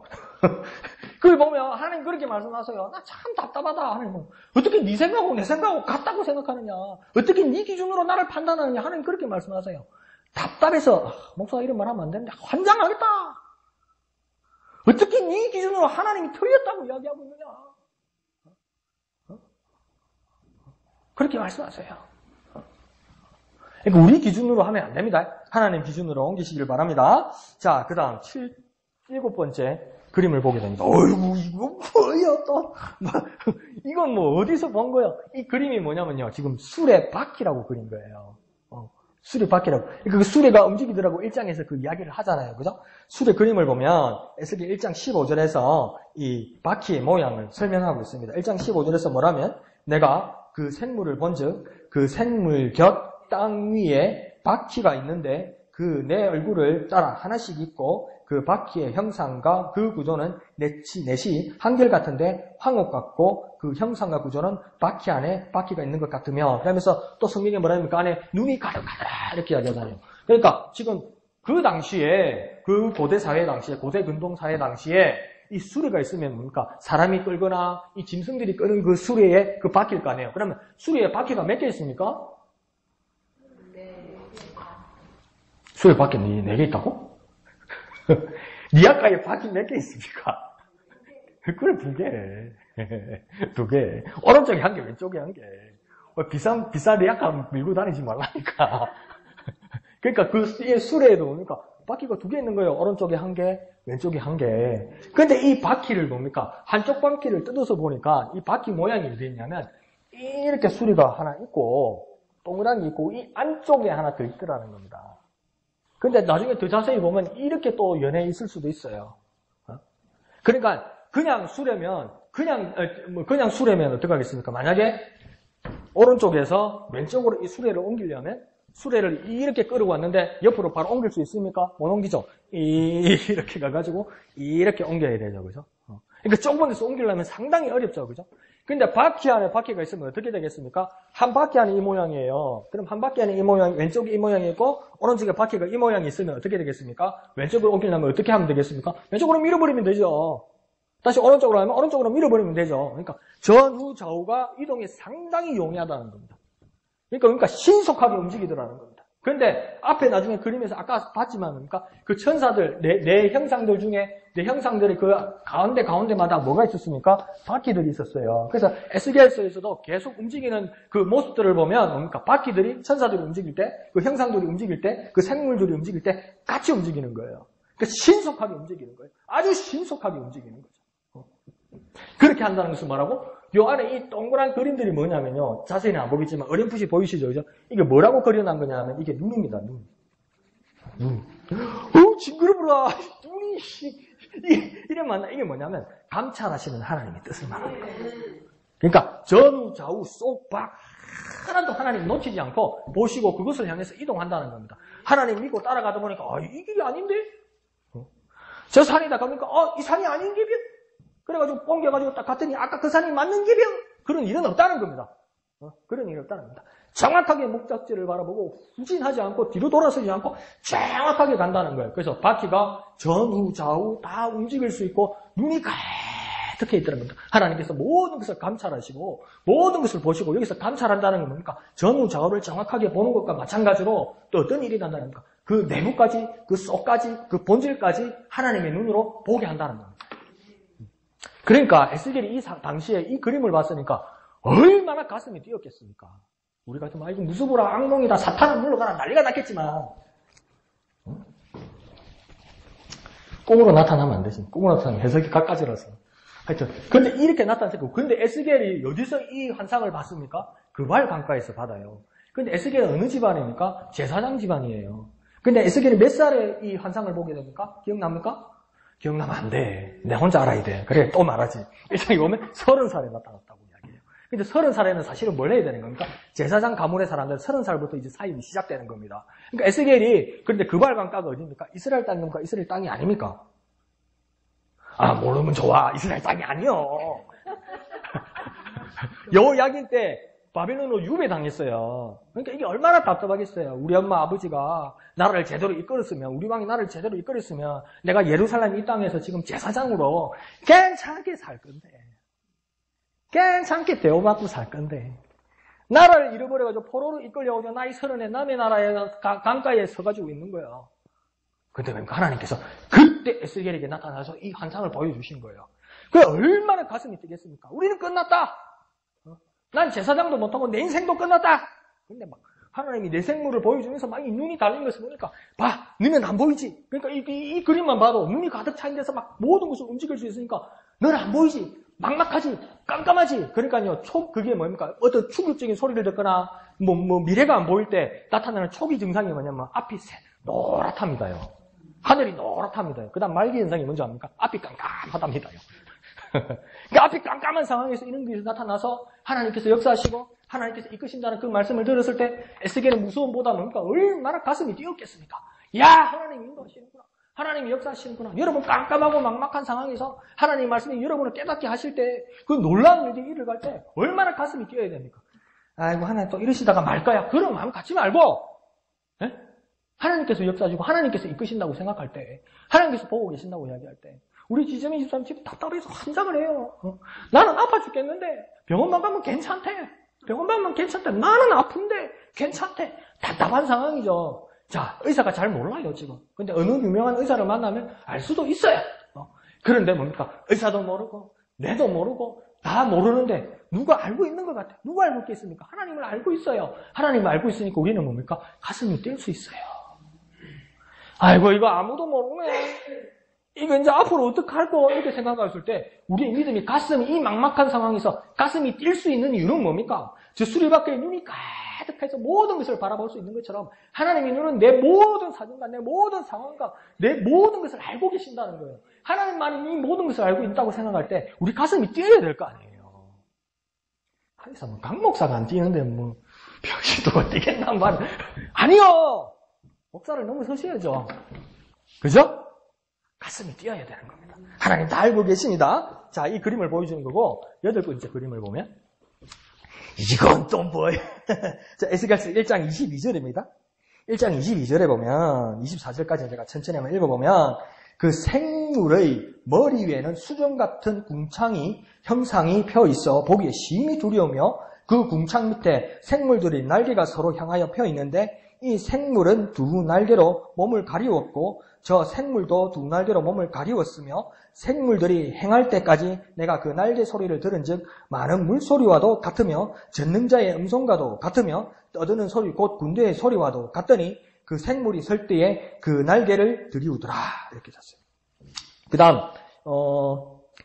그걸 보면 하나님 그렇게 말씀하세요. 나 참 답답하다. 하나님 어떻게 네 생각하고 내 생각하고 같다고 생각하느냐? 어떻게 네 기준으로 나를 판단하느냐? 하나님 그렇게 말씀하세요. 답답해서 목사가 이런 말 하면 안 되는데 환장하겠다. 어떻게 네 기준으로 하나님이 틀렸다고 이야기하고 있느냐? 그렇게 말씀하세요. 그러니까 우리 기준으로 하면 안 됩니다. 하나님 기준으로 옮기시길 바랍니다. 자, 그 다음 7번째 그림을 보게 됩니다. 어이구, 이거 뭐야, 또. 이건 뭐 어디서 본 거야? 이 그림이 뭐냐면요. 지금 수레바퀴라고 그린 거예요. 수레바퀴라고. 그 수레가 움직이더라고 1장에서 그 이야기를 하잖아요. 그죠? 수레 그림을 보면 에스겔 1장 15절에서 이 바퀴의 모양을 설명하고 있습니다. 1장 15절에서 뭐라면 내가 그 생물을 본즉 그 생물 곁 땅 위에 바퀴가 있는데 그 내 얼굴을 따라 하나씩 있고 그 바퀴의 형상과 그 구조는 넷이 한결같은데 황옥 같고 그 형상과 구조는 바퀴 안에 바퀴가 있는 것 같으며 그러면서 또 성경에 뭐라 합니까? 안에 눈이 가득하다 이렇게 이야기하잖아요. 그러니까 지금 그 당시에 그 고대 사회 당시에 고대 근동 사회 당시에 이 수레가 있으면 뭡니까? 사람이 끌거나 이 짐승들이 끄는 그 수레에 그 바퀴일 거 아니에요. 그러면 수레에 바퀴가 몇 개 있습니까? 수레 바퀴 4개 있다고? 니 아까에 바퀴 몇 개 있습니까? 그래, 2개. 2개. 오른쪽에 1개, 왼쪽에 1개. 비싼 리아카 밀고 다니지 말라니까. 그러니까 그 수레에도 뭡니까? 바퀴가 2개 있는 거예요. 오른쪽에 1개, 왼쪽에 1개. 근데 이 바퀴를 뭡니까? 한쪽 바퀴를 뜯어서 보니까 이 바퀴 모양이 어디 있냐면 이렇게 수리가 하나 있고 동그란 게 있고 이 안쪽에 하나 더 있더라는 겁니다. 근데 나중에 더 자세히 보면 이렇게 또 연해 있을 수도 있어요. 그러니까 그냥 수레면 어떻게 하겠습니까? 만약에 오른쪽에서 왼쪽으로 이 수레를 옮기려면 수레를 이렇게 끌고 왔는데 옆으로 바로 옮길 수 있습니까? 못 옮기죠. 이렇게 가가지고 이렇게 옮겨야 되죠, 그죠? 그러니까 좁은 데서 옮기려면 상당히 어렵죠, 그죠? 근데 바퀴 안에 바퀴가 있으면 어떻게 되겠습니까? 한 바퀴 안에 이 모양이에요. 그럼 한 바퀴 안에 이 모양, 왼쪽에 이 모양이 있고 오른쪽에 바퀴가 이 모양이 있으면 어떻게 되겠습니까? 왼쪽으로 옮기려면 어떻게 하면 되겠습니까? 왼쪽으로 밀어버리면 되죠. 다시 오른쪽으로 하면 오른쪽으로 밀어버리면 되죠. 그러니까 전후 좌우가 이동이 상당히 용이하다는 겁니다. 그러니까 신속하게 움직이더라는 겁니다. 그런데 앞에 나중에 그림에서 아까 봤지만 그러니까 그 천사들 내 형상들 중에 내 형상들의 그 가운데마다 뭐가 있었습니까? 바퀴들이 있었어요. 그래서 에스겔서에서도 계속 움직이는 그 모습들을 보면 뭡니까? 바퀴들이 천사들이 움직일 때, 그 형상들이 움직일 때, 그 생물들이 움직일 때 같이 움직이는 거예요. 그러니까 신속하게 움직이는 거예요. 아주 신속하게 움직이는 거죠. 그렇게 한다는 것은 뭐라고? 요 안에 이 동그란 그림들이 뭐냐면요. 자세히는 안 보이지만 어렴풋이 보이시죠? 그죠? 이게 뭐라고 그려놓은 거냐면 이게 눈입니다. 눈. 징그러워라. 눈이, 이게 뭐냐면 감찰하시는 하나님의 뜻을 말하는 거예요. 그러니까 전후 좌우 쏙박 하나도 하나님 놓치지 않고 보시고 그것을 향해서 이동한다는 겁니다. 하나님 믿고 따라가다 보니까 이 길이 아닌데? 저 산이다 가니까 이 산이 아닌 길이야? 그래가지고 옮겨가지고 딱 갔더니 아까 그 산이 맞는 길이야? 그런 일은 없다는 겁니다. 그런 일이 없다는 겁니다. 정확하게 목적지를 바라보고 후진하지 않고 뒤로 돌아서지 않고 정확하게 간다는 거예요. 그래서 바퀴가 전후 좌우 다 움직일 수 있고 눈이 가득해 있다는 겁니다. 하나님께서 모든 것을 감찰하시고 모든 것을 보시고 여기서 감찰한다는 건 뭡니까? 전후 좌우를 정확하게 보는 것과 마찬가지로 또 어떤 일이 난다는 겁니까? 그 내부까지, 그 속까지, 그 본질까지 하나님의 눈으로 보게 한다는 겁니다. 그러니까 에스겔이 이 당시에 이 그림을 봤으니까 얼마나 가슴이 뛰었겠습니까? 우리 같으면 이거 무수부라 악몽이다 사탄은 물러가라 난리가 났겠지만 꿈으로 나타나면 안 되지. 꿈으로 나타나면 해석이 각가지라서. 하여튼 근데 이렇게 나타났고 근데 에스겔이 어디서 이 환상을 봤습니까? 그발 강가에서 받아요. 근데 에스겔은 어느 집안입니까? 제사장 집안이에요. 근데 에스겔이 몇 살에 이 환상을 보게 됩니까? 기억납니까? 기억나면 안 돼. 내 혼자 알아야 돼. 그래, 또 말하지. 일장에 보면 30살에 나타났다고 이야기해요. 근데 30살에는 사실은 뭘 해야 되는 겁니까? 제사장 가문의 사람들 30살부터 이제 사입이 시작되는 겁니다. 그러니까 에스겔이, 그런데 그발 강가가 어디입니까? 이스라엘 땅입니까? 이스라엘 땅이 아닙니까? 모르면 좋아. 이스라엘 땅이 아니요. 여호야긴 때 바빌론으로 유배당했어요. 그러니까 이게 얼마나 답답하겠어요. 우리 엄마 아버지가 나라를 제대로 이끌었으면, 우리 왕이 나라를 제대로 이끌었으면 내가 예루살렘 이 땅에서 지금 제사장으로 괜찮게 살 건데, 괜찮게 대우받고 살 건데, 나라를 잃어버려가지고 포로로 이끌려오자 나이 30에 남의 나라에 강가에 서가지고 있는 거예요. 근데 하나님께서 그때 에스겔에게 나타나서 이 환상을 보여주신 거예요. 그게 얼마나 가슴이 뛰겠습니까? 우리는 끝났다. 난 제사장도 못하고 내 인생도 끝났다. 근데 막 하나님이 내 생물을 보여주면서 막 이 눈이 달린 것을 보니까 봐, 너는 안 보이지? 그러니까 이 그림만 봐도 눈이 가득 차 있는 데서 막 모든 것을 움직일 수 있으니까 너는 안 보이지? 막막하지? 깜깜하지? 그러니까요, 그게 뭡니까? 어떤 충격적인 소리를 듣거나 미래가 안 보일 때 나타나는 초기 증상이 뭐냐면 앞이 노랗답니다요. 하늘이 노랗답니다요. 그 다음 말기 현상이 뭔지 압니까? 앞이 깜깜하답니다요. 그러니까 앞이 깜깜한 상황에서 이런 것이 나타나서 하나님께서 역사하시고 하나님께서 이끄신다는 그 말씀을 들었을 때 에스겔의 무서움보다 뭡니까? 얼마나 가슴이 뛰었겠습니까? 야, 하나님이 인도하시는구나. 하나님이 역사하시는구나. 여러분 깜깜하고 막막한 상황에서 하나님 말씀이 여러분을 깨닫게 하실 때 그 놀라운 일이 일어날 때 얼마나 가슴이 뛰어야 됩니까? 아이고 하나님 또 이러시다가 말 거야. 그런 마음 갖지 말고 하나님께서 역사하시고 하나님께서 이끄신다고 생각할 때 하나님께서 보고 계신다고 이야기할 때 우리 지점이 23집 답답해서 환장을 해요. 나는 아파 죽겠는데 병원만 가면 괜찮대. 병원만 가면 괜찮대. 나는 아픈데 괜찮대. 답답한 상황이죠. 자, 의사가 잘 몰라요 지금. 근데 어느 유명한 의사를 만나면 알 수도 있어요. 그런데 뭡니까? 의사도 모르고 내도 모르고 다 모르는데 누가 알고 있는 것 같아. 누가 알고 있겠습니까? 하나님을 알고 있어요. 하나님을 알고 있으니까 우리는 뭡니까? 가슴이 뛸 수 있어요. 아이고 이거 아무도 모르네. 이거 이제 앞으로 어떡할까? 이렇게 생각했을 때 우리의 믿음이 가슴이 이 막막한 상황에서 가슴이 뛸 수 있는 이유는 뭡니까? 저 수리밖에 눈이 가득해서 모든 것을 바라볼 수 있는 것처럼 하나님의 눈은 내 모든 사정과 내 모든 상황과 내 모든 것을 알고 계신다는 거예요. 하나님만이 이 모든 것을 알고 있다고 생각할 때 우리 가슴이 뛰어야 될 거 아니에요. 하여서 강 목사가 안 뛰는데 병신도가 뛰겠단 말 아니요. 목사를 너무 서셔야죠. 그죠? 가슴이 뛰어야 되는 겁니다. 하나님 다 알고 계십니다. 자, 이 그림을 보여주는 거고, 8번째 그림을 보면, 이건 또 뭐예요? 자, 에스겔서 1장 22절입니다. 1장 22절에 보면, 24절까지 제가 천천히 한번 읽어보면, 그 생물의 머리 위에는 수정 같은 궁창이 형상이 펴 있어 보기에 심히 두려우며 그 궁창 밑에 생물들이 날개가 서로 향하여 펴 있는데 이 생물은 두 날개로 몸을 가리웠고 저 생물도 두 날개로 몸을 가리웠으며 생물들이 행할 때까지 내가 그 날개 소리를 들은즉 많은 물소리와도 같으며 전능자의 음성과도 같으며 떠드는 소리 곧 군대의 소리와도 같더니 그 생물이 설 때에 그 날개를 들이우더라. 이렇게 잤어요. 그 다음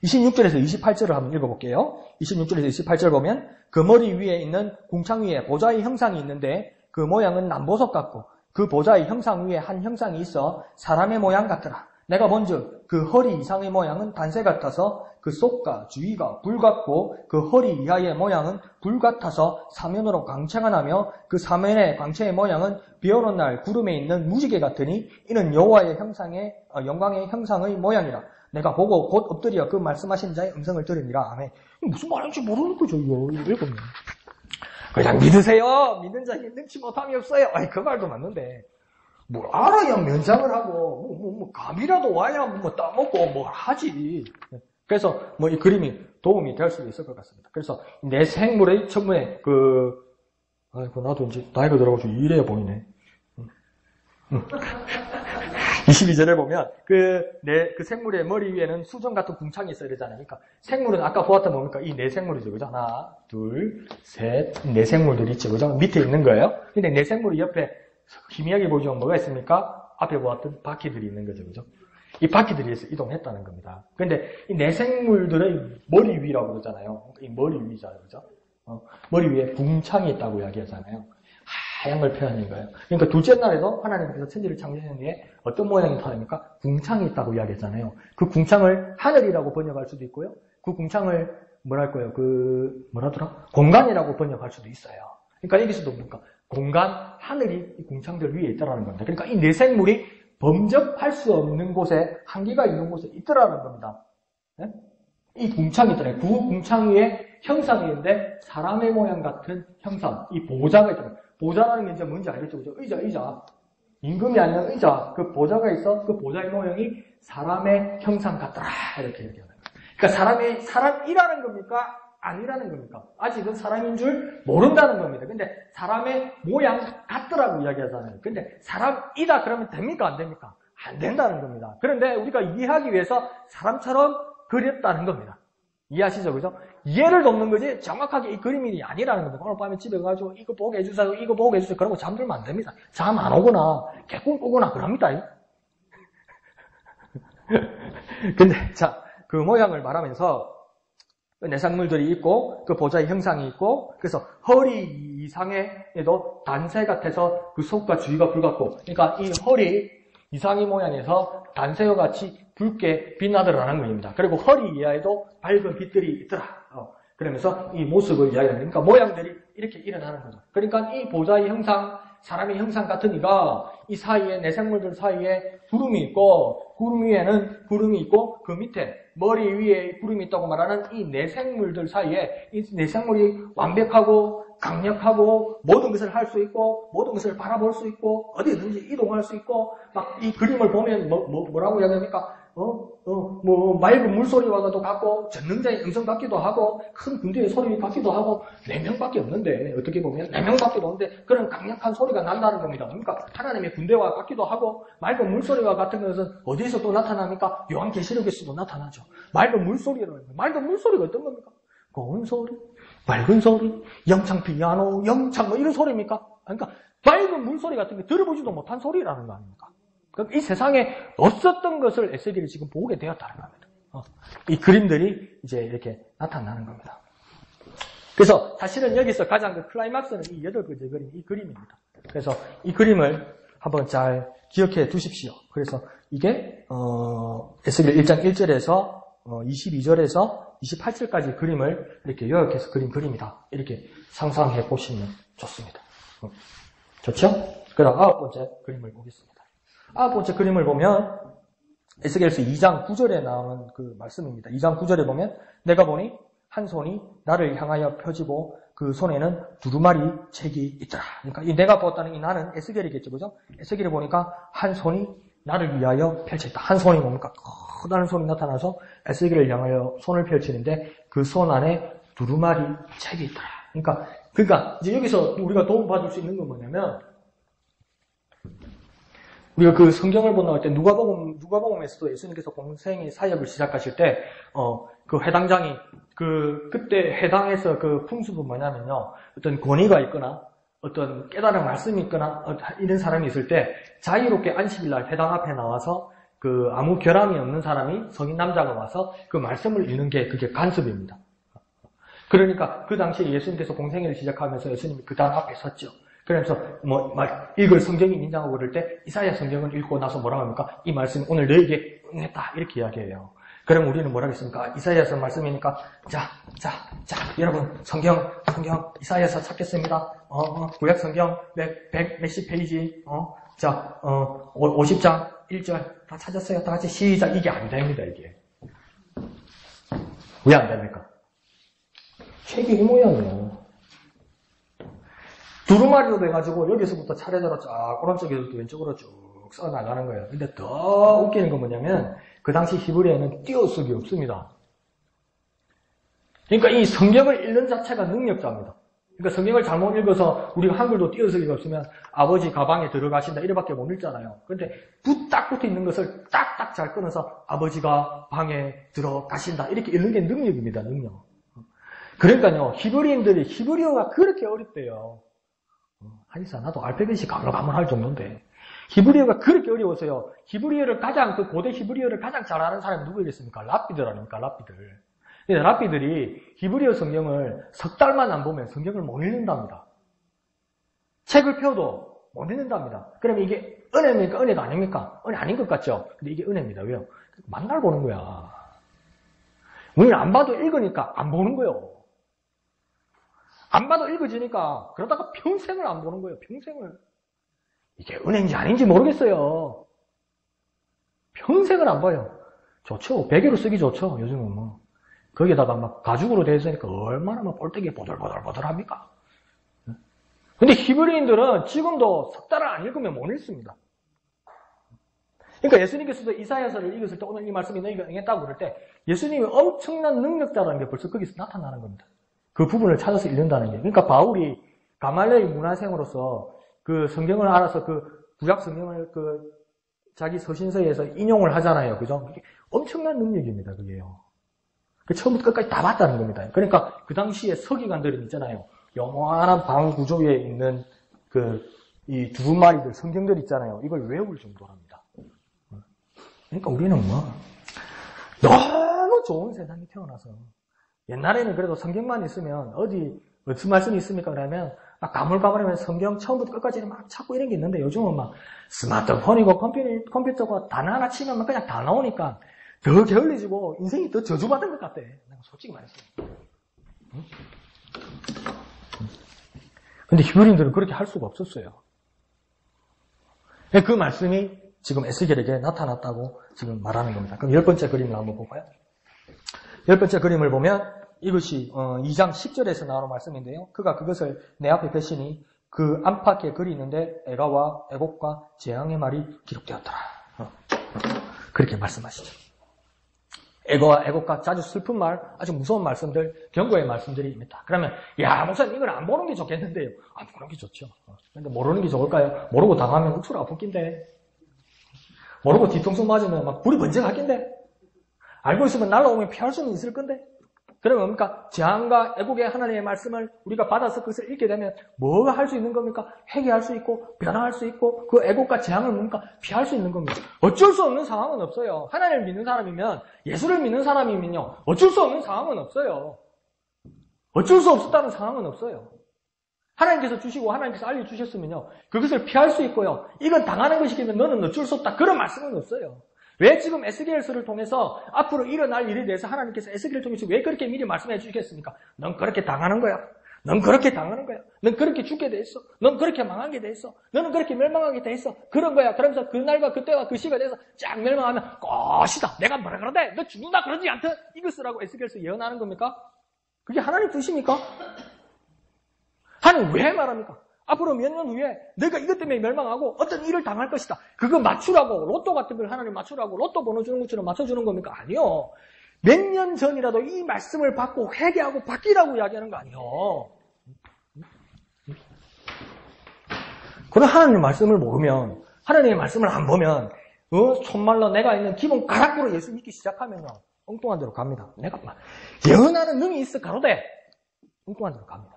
26절에서 28절을 한번 읽어볼게요. 26절에서 28절 보면 그 머리 위에 있는 궁창 위에 보좌의 형상이 있는데 그 모양은 남보석 같고 그 보좌의 형상 위에 한 형상이 있어 사람의 모양 같더라. 내가 본즉 그 허리 이상의 모양은 단새 같아서 그 속과 주위가 불 같고 그 허리 이하의 모양은 불 같아서 사면으로 광채가 나며 그 사면의 광채의 모양은 비오는 날 구름에 있는 무지개 같으니 이는 여호와의 영광의 형상의 모양이라. 내가 보고 곧 엎드려 그 말씀하신 자의 음성을 들으니라. 아멘. 무슨 말인지 모르는 거죠, 이거 읽으면. 그냥 믿으세요. 믿는 자에게 능치 못함이 없어요. 아니, 그 말도 맞는데. 뭘 알아야 면장을 하고, 감이라도 와야 따먹고 뭘 하지. 그래서 이 그림이 도움이 될 수도 있을 것 같습니다. 그래서 내 생물의 처음에 나도 이제 나이가 들어가지고 이래야 보이네. 22절에 보면 그 생물의 머리 위에는 수정 같은 궁창이 있어야 되잖아요. 그러니까 생물은 아까 보았던 뭡니까? 이 네 생물이죠. 그죠? 하나, 둘, 셋, 네 생물들이 있죠. 그죠? 밑에 있는 거예요. 근데 네 생물이 옆에 희미하게 보시면 뭐가 있습니까? 앞에 보았던 바퀴들이 있는 거죠. 그죠? 이 바퀴들이 이동했다는 겁니다. 그런데 이 네 생물들의 머리 위라고 그러잖아요. 이 머리 위잖아요. 그죠? 머리 위에 궁창이 있다고 이야기하잖아요. 하얀 걸 표현한 거예요. 그러니까 둘째 날에도 하나님께서 천지를 창조하신 뒤에 어떤 모양이 나타납니까? 궁창이 있다고 이야기했잖아요. 그 궁창을 하늘이라고 번역할 수도 있고요. 그 궁창을 공간이라고 번역할 수도 있어요. 그러니까 여기서도 뭡니까? 공간, 하늘이 이 궁창들 위에 있다라는 겁니다. 그러니까 이 네 생물이 범접할 수 없는 곳에, 한계가 있는 곳에 있더라는 겁니다. 네? 이 궁창이 있잖아요. 그 궁창 위에 형상이 있는데 사람의 모양 같은 형상, 이 보좌가 있잖아요. 보좌라는 게 이제 뭔지 알겠죠? 그죠? 의자. 임금이 아니라 의자. 그 보좌가 있어. 그 보좌의 모양이 사람의 형상 같더라. 이렇게 얘기하는 거예요. 그러니까 사람이라는 겁니까? 아니라는 겁니까? 아직은 사람인 줄 모른다는 겁니다. 근데 사람의 모양 같더라고 이야기하잖아요. 근데 사람이다 그러면 됩니까? 안 됩니까? 안 된다는 겁니다. 그런데 우리가 이해하기 위해서 사람처럼 그렸다는 겁니다. 이해하시죠? 그죠? 이해를 돕는 거지 정확하게 이 그림이 아니라는 겁니다. 오늘 밤에 집에 가가지고 이거 보게 해주세요. 이거 보게 해주세요. 그러고 잠들면 안 됩니다. 잠 안 오거나 개꿈 꾸거나 그럽니다. 근데 그 모양을 말하면서 내생물들이 있고 그 보좌의 형상이 있고 그래서 허리 이상에도 단새 같아서 그 속과 주위가 붉었고 그러니까 이 허리 이상의 모양에서 단새와 같이 붉게 빛나더라는 겁니다. 그리고 허리 이하에도 밝은 빛들이 있더라. 그러면서 이 모습을 이야기합니다. 그러니까 모양들이 이렇게 일어나는 거죠. 그러니까 이 보좌의 형상, 사람의 형상 같은 이가 이 사이에 내생물들 사이에 구름이 있고 구름 위에는 구름이 있고 그 밑에 머리 위에 구름이 있다고 말하는 이 내생물들 사이에 이 내생물이 완벽하고 강력하고 모든 것을 할 수 있고 모든 것을 바라볼 수 있고 어디든지 이동할 수 있고 막 이 그림을 보면 뭐라고 이야기합니까? 맑은 물소리와도 같고 전능자의 음성 같기도 하고 큰 군대의 소리 같기도 하고 4명밖에 없는데 어떻게 보면 4명밖에 없는데 그런 강력한 소리가 난다는 겁니다. 그러니까 하나님의 군대와 같기도 하고 맑은 물소리와 같은 것은 어디서 또 나타납니까? 요한계시록에서도 나타나죠. 맑은 물소리가 어떤 겁니까? 고운 소리, 맑은 소리, 영창 피아노, 영창 이런 소리입니까? 그러니까 맑은 물소리 같은 게 들어보지도 못한 소리라는 거 아닙니까? 이 세상에 없었던 것을 에스겔이 지금 보게 되었다는 겁니다. 이 그림들이 이제 이렇게 나타나는 겁니다. 그래서 사실은 여기서 가장 그 클라이막스는 이 8번째 그림, 이 그림입니다. 그래서 이 그림을 한번 잘 기억해 두십시오. 그래서 이게 에스겔 1장 1절에서 22절에서 28절까지 그림을 이렇게 요약해서 그린 그림이다. 이렇게 상상해 보시면 좋습니다. 좋죠? 그럼 9번째 그림을 보겠습니다. 9번째 그림을 보면 에스겔서 2장 9절에 나오는 그 말씀입니다. 2장 9절에 보면 내가 보니 한 손이 나를 향하여 펴지고 그 손에는 두루마리 책이 있더라. 그러니까 이 내가 보았다는 이 나는 에스겔이겠죠. 그죠? 에스겔이 보니까 한 손이 나를 위하여 펼쳐있다. 한 손이 뭡니까? 커다란 손이 나타나서 에스겔을 향하여 손을 펼치는데 그 손 안에 두루마리 책이 있더라. 그러니까 이제 여기서 우리가 도움받을 수 있는 건 뭐냐면 우리가 그 성경을 본다고 할 때 누가복음에서도 예수님께서 공생의 사역을 시작하실 때 그 회당장이 그때 회당에서 그 풍습은 뭐냐면요. 어떤 권위가 있거나 어떤 깨달은 말씀이 있거나 이런 사람이 있을 때 자유롭게 안식일날 회당 앞에 나와서 그 아무 결함이 없는 사람이 성인 남자가 와서 그 말씀을 읽는 게 그게 간섭입니다. 그러니까 그 당시에 예수님께서 공생애를 시작하면서 예수님이 그 당 앞에 섰죠. 그래서 읽을 성경이 인정하고 그럴 때 이사야 성경을 읽고 나서 뭐라고 합니까? 이 말씀이 오늘 너에게 응했다 이렇게 이야기해요. 그럼 우리는 뭐라고 했습니까? 이사야서 말씀이니까 자 여러분 성경 이사야서 찾겠습니다. 구약 성경 몇십 페이지 50장 1절 다 찾았어요. 다 같이 시작. 이게 안 됩니다. 이게 왜 안 됩니까? 책이 이 모양이에요. 두루마리로 돼가지고 여기서부터 차례대로 쫙 오른쪽에서부터 왼쪽으로 쭉 써나가는 거예요. 근데 더 웃기는 건 뭐냐면 그 당시 히브리어에는 띄어쓰기 없습니다. 그러니까 이 성경을 읽는 자체가 능력자입니다. 그러니까 성경을 잘못 읽어서 우리가 한글도 띄어쓰기가 없으면 아버지 가방에 들어가신다 이래밖에 못 읽잖아요. 그런데 딱 붙어 있는 것을 딱딱 잘 끊어서 아버지가 방에 들어가신다 이렇게 읽는 게 능력입니다. 능력. 그러니까요 히브리인들이 히브리어가 그렇게 어렵대요. 하기사 나도 알파벳이 가물가물할 정도인데 히브리어가 그렇게 어려워서요. 히브리어를 그 고대 히브리어를 가장 잘 아는 사람이 누구겠습니까? 랍비들 아닙니까? 랍비들. 근데 랍비들이 히브리어 성경을 석 달만 안 보면 성경을 못 읽는답니다. 책을 펴도 못 읽는답니다. 그러면 이게 은혜입니까? 은혜가 아닙니까? 은혜 아닌 것 같죠? 근데 이게 은혜입니다. 왜요? 만날 보는 거야. 우리는 안 봐도 읽으니까 안 보는 거예요. 안 봐도 읽어지니까 그러다가 평생을 안 보는 거예요. 평생을. 이게 은혜인지 아닌지 모르겠어요. 평생을 안 봐요. 좋죠. 베개로 쓰기 좋죠. 요즘은 뭐. 거기에다가 막 가죽으로 되어 있으니까 얼마나 막 볼때기에 보들보들합니까? 근데 히브리인들은 지금도 석 달을 안 읽으면 못 읽습니다. 그러니까 예수님께서도 이사야서를 읽었을 때 오늘 이 말씀이 너희가 응했다고 그럴 때 예수님이 엄청난 능력자라는 게 벌써 거기서 나타나는 겁니다. 그 부분을 찾아서 읽는다는 게. 그러니까 바울이 가말리엘 문화생으로서 그 성경을 알아서 그 구약 성경을 그 자기 서신서에서 인용을 하잖아요. 그죠? 그게 엄청난 능력입니다. 그게요. 그 처음부터 끝까지 다 봤다는 겁니다. 그러니까 그 당시에 서기관들은 있잖아요. 영원한 방 구조에 있는 이 두루마리들 성경들 있잖아요. 이걸 외울 정도랍니다. 그러니까 우리는 너무 좋은 세상에 태어나서 옛날에는 그래도 성경만 있으면 무슨 말씀이 있습니까? 그러면 막 가물가물하면 성경 처음부터 끝까지 막 찾고 이런 게 있는데 요즘은 막 스마트폰이고 컴퓨터가 단 하나 치면 그냥 다 나오니까 더 게을러지고 인생이 더 저주받은 것 같아. 내가 솔직히 말해서. 근데 히브리인들은 그렇게 할 수가 없었어요. 그 말씀이 지금 에스겔에게 나타났다고 지금 말하는 겁니다. 그럼 10번째 그림을 한번 볼까요? 10번째 그림을 보면 이것이 2장 10절에서 나오는 말씀인데요. 그가 그것을 내 앞에 펴시니 그 안팎에 글이 있는데 애가와 애곡과 재앙의 말이 기록되었더라. 그렇게 말씀하시죠. 애거와 애곡과 자주 슬픈 말, 아주 무서운 말씀들, 경고의 말씀들이 있습니다. 그러면 목사님 이건 안 보는 게 좋겠는데요. 안 보는 게 좋죠. 근데 모르는 게 좋을까요? 모르고 당하면 억수로 아플 낀데 모르고 뒤통수 맞으면 막 불이 번쩍할 낀데 알고 있으면 날라오면 피할 수는 있을 건데 그러면 뭡니까? 재앙과 애곡의 하나님의 말씀을 우리가 받아서 그것을 읽게 되면 뭐가 할 수 있는 겁니까? 회개할 수 있고 변화할 수 있고 그 애곡과 재앙을 뭡니까? 피할 수 있는 겁니다. 어쩔 수 없는 상황은 없어요. 하나님을 믿는 사람이면 예수를 믿는 사람이면요. 어쩔 수 없는 상황은 없어요. 어쩔 수 없었다는 상황은 없어요. 하나님께서 주시고 하나님께서 알려주셨으면요. 그것을 피할 수 있고요. 이건 당하는 것이기면 너는 어쩔 수 없다. 그런 말씀은 없어요. 왜 지금 에스겔서를 통해서 앞으로 일어날 일에 대해서 하나님께서 에스겔을 통해서 왜 그렇게 미리 말씀해 주시겠습니까? 넌 그렇게 당하는 거야. 넌 그렇게 당하는 거야. 넌 그렇게 죽게 돼 있어. 넌 그렇게 망하게 돼 있어. 너는 그렇게 멸망하게 돼 있어. 그런 거야. 그러면서 그날과 그때와 그 시가 돼서 쫙 멸망하면 꽃이다. 내가 뭐라 그러대? 너 죽는다 그러지 않든 이것이라고 에스겔서 예언하는 겁니까? 그게 하나님 뜻입니까? 하나님 왜 말합니까? 앞으로 몇 년 후에 내가 이것 때문에 멸망하고 어떤 일을 당할 것이다. 그거 맞추라고, 로또 같은 걸 하나님 맞추라고 로또 번호 주는 것처럼 맞춰주는 겁니까? 아니요. 몇 년 전이라도 이 말씀을 받고 회개하고 바뀌라고 이야기하는 거 아니요. 그런 하나님의 말씀을 모르면, 하나님의 말씀을 안 보면, 손말로 내가 있는 기본 가락으로 예수 믿기 시작하면요, 엉뚱한 데로 갑니다. 내가 막 예언하는 능이 있어 가로되 엉뚱한 데로 갑니다.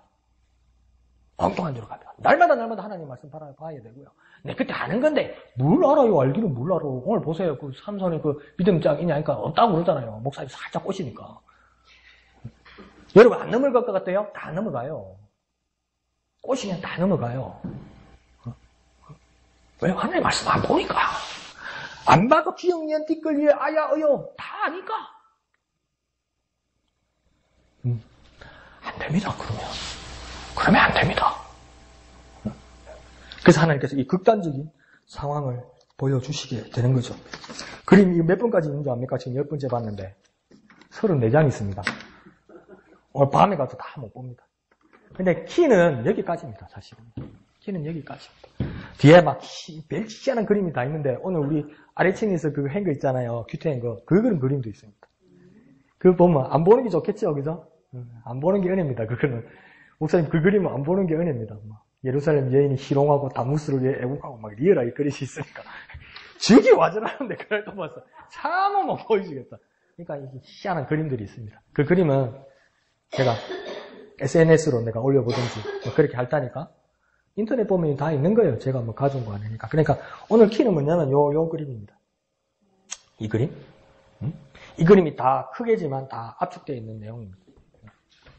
엉뚱한 데로 갑니다. 날마다 하나님 말씀 봐야 되고요. 내 그때 아는 건데 뭘 알아요? 알기는 뭘 알아? 오늘 보세요. 그 삼손이 그 믿음 짝이냐니까 없다고 그러잖아요. 목사님 살짝 꼬시니까. 여러분 안 넘어갈 것 같아요? 다 넘어가요. 꼬시면 다 넘어가요. 왜? 하나님 말씀 안 보니까. 안 봐도 기억니은 띠끌리에 아야 어여 다 아니까. 안 됩니다. 그러면 안 됩니다. 그래서 하나님께서 이 극단적인 상황을 보여주시게 되는 거죠. 그림이 몇 번까지 있는 줄 압니까? 지금 10번째 봤는데 34장 있습니다. 오늘 밤에 가서 다 못 봅니다. 근데 키는 여기까지입니다. 사실은. 키는 여기까지입니다. 뒤에 막 별 희한한 그림이 다 있는데 오늘 우리 아래층에서 그거 한 거 있잖아요. 큐트한 거. 그런 그림도 있습니다. 그거 보면 안 보는 게 좋겠죠, 그죠? 안 보는 게 은혜입니다. 그거는. 목사님 그 그림은 안 보는 게 은혜입니다. 예루살렘 여인이 희롱하고 다무스를 위해 애국하고 막 리얼하게 그릇이 있으니까. 죽이 와전하는데 그걸 또 봤어. 참 못 보여주겠다. 그러니까 이게 희한한 그림들이 있습니다. 그 그림은 제가 SNS로 내가 올려보든지 뭐 그렇게 할다니까. 인터넷 보면 다 있는 거예요. 제가 뭐 가져온 거 아니니까. 그러니까 오늘 키는 뭐냐면 요 그림입니다. 이 그림? 이 그림이 다 크게지만 다 압축되어 있는 내용입니다.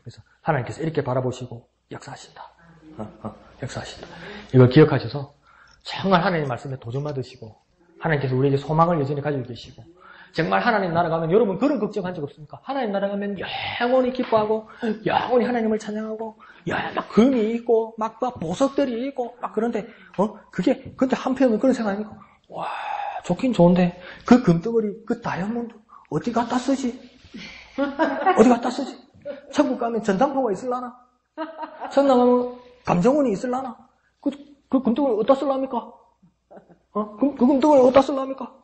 그래서 하나님께서 이렇게 바라보시고 역사하신다. 역사하신다. 이걸 기억하셔서 정말 하나님 말씀에 도전받으시고 하나님께서 우리에게 소망을 여전히 가지고 계시고 정말 하나님 나라 가면 여러분 그런 걱정한 적 없습니까? 하나님 나라 가면 영원히 기뻐하고 영원히 하나님을 찬양하고 막 금이 있고 막 보석들이 있고 막 그런데 그게 근데 한편은 그런 생각 아닙니까? 와 좋긴 좋은데 그 금덩어리 그 다이아몬드 어디 갖다 쓰지? 어디 갖다 쓰지? 천국 가면 전당포가 있을라나? 천당 가면 감정원이 있을라나? 그 금덩어리 어디다 쓸랍니까? 그 금덩어리 어디다 쓸랍니까?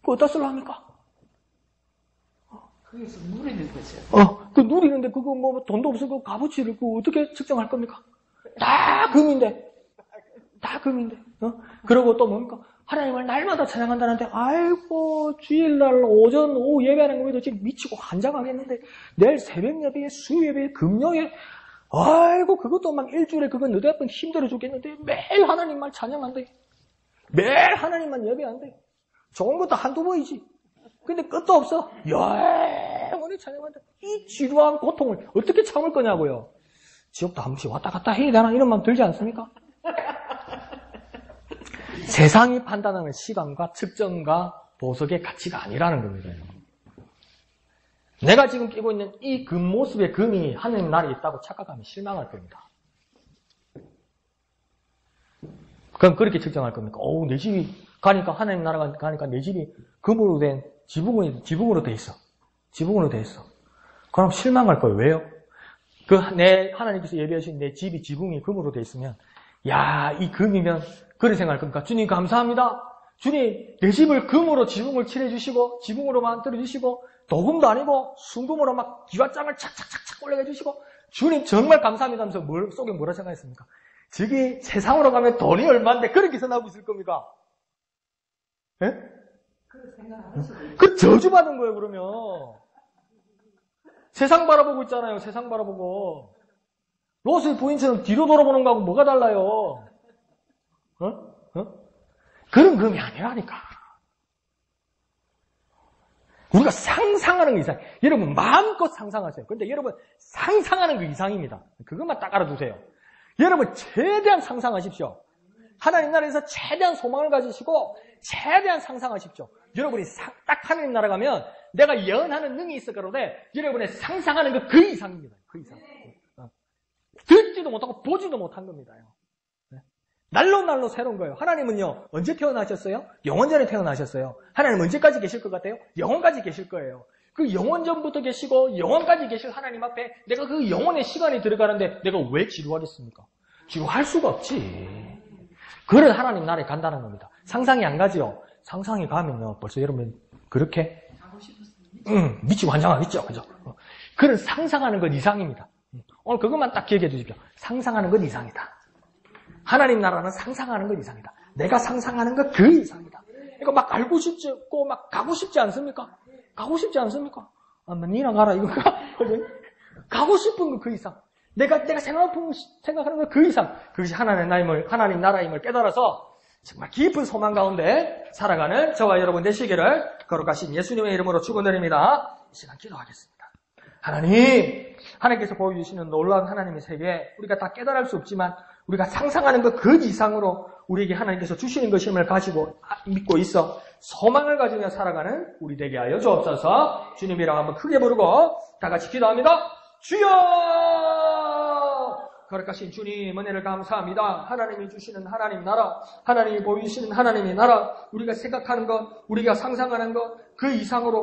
그거 어디다 쓸랍니까? 거기서 누리는 거죠. 그 누리는데 그거 뭐 돈도 없어서 값어치를 그 어떻게 측정할 겁니까? 다 금인데. 다 금인데. 그러고 또 뭡니까? 하나님을 날마다 찬양한다는데 아이고 주일날 오전 오후 예배하는 거에도 지금 미치고 환장하겠는데 내일 새벽 예배에 수요 예배에 금요에 아이고 그것도 막 일주일에 그거 너댓 번 힘들어 죽겠는데 매일 하나님만 찬양한대. 매일 하나님만 예배한대. 좋은 것도 한두 번이지. 근데 끝도 없어. 영원히 찬양한다. 이 지루한 고통을 어떻게 참을 거냐고요. 지옥도 한 번씩 왔다 갔다 해야 되나 이런 마음 들지 않습니까? 세상이 판단하는 시간과 측정과 보석의 가치가 아니라는 겁니다. 내가 지금 끼고 있는 이 금 모습의 금이 하나님 나라에 있다고 착각하면 실망할 겁니다. 그럼 그렇게 측정할 겁니까? 내 집이 가니까 하나님 나라 가니까 내 집이 금으로 된 지붕으로 돼 있어. 지붕으로 돼 있어. 그럼 실망할 거예요. 왜요? 하나님께서 예비하신 내 집이 지붕이 금으로 돼 있으면 이 금이면 그런 생각할 겁니까? 주님 감사합니다. 주님 내 집을 금으로 지붕을 칠해주시고 지붕으로 만들어주시고 도금도 아니고 순금으로 막 기와장을 착착착착 올려주시고 주님 정말 감사합니다 하면서 속에 뭐라 생각했습니까? 저기 세상으로 가면 돈이 얼마인데 그렇게 생각하고 있을 겁니까? 예? 그 저주받은 거예요 그러면. 세상 바라보고 있잖아요. 세상 바라보고. 롯의 부인처럼 뒤로 돌아보는 거하고 뭐가 달라요? 그런 금이 아니라니까. 우리가 상상하는 거 이상. 여러분 마음껏 상상하세요. 근데 여러분 상상하는 거 이상입니다. 그것만 딱 알아두세요. 여러분 최대한 상상하십시오. 하나님 나라에서 최대한 소망을 가지시고 최대한 상상하십시오. 여러분이 딱 하나님 나라 가면 내가 예언하는 능이 있을 거로되 여러분의 상상하는 거 그 이상입니다. 그 이상. 듣지도 못하고 보지도 못한 겁니다. 날로 새로운 거예요. 하나님은요 언제 태어나셨어요? 영원 전에 태어나셨어요. 하나님 언제까지 계실 것 같아요? 영원까지 계실 거예요. 그 영원 전부터 계시고 영원까지 계실 하나님 앞에 내가 그 영원의 시간이 들어가는데 내가 왜 지루하겠습니까? 지금 할 수가 없지. 그런 하나님 나라에 간다는 겁니다. 상상이 안 가지요. 상상이 가면요. 벌써 여러분 그렇게 미치고 환장하겠죠. 그죠? 그런 상상하는 것 이상입니다. 오늘 그것만 딱 기억해 주십시오. 상상하는 것 이상이다. 하나님 나라는 상상하는 것 이상이다. 내가 상상하는 것 그 이상이다. 이거 막 알고 싶지 않고 막 가고 싶지 않습니까? 가고 싶지 않습니까? 니랑 가라 이거가 가고 싶은 거 그 이상. 내가 생각하는 거 그 이상. 그것이 하나님 나라임을 깨달아서 정말 깊은 소망 가운데 살아가는 저와 여러분 되시기를 거룩하신 예수님의 이름으로 축원드립니다. 이 시간 기도하겠습니다. 하나님께서 보여주시는 놀라운 하나님의 세계, 우리가 다 깨달을 수 없지만 우리가 상상하는 것 그 이상으로 우리에게 하나님께서 주시는 것임을 가지고 믿고 있어 소망을 가지며 살아가는 우리 되게 하여 주옵소서. 주님이랑 한번 크게 부르고 다 같이 기도합니다. 주여! 거룩하신 주님 은혜를 감사합니다. 하나님이 주시는 하나님 나라, 하나님이 보이시는 하나님의 나라, 우리가 생각하는 것, 우리가 상상하는 것 그 이상으로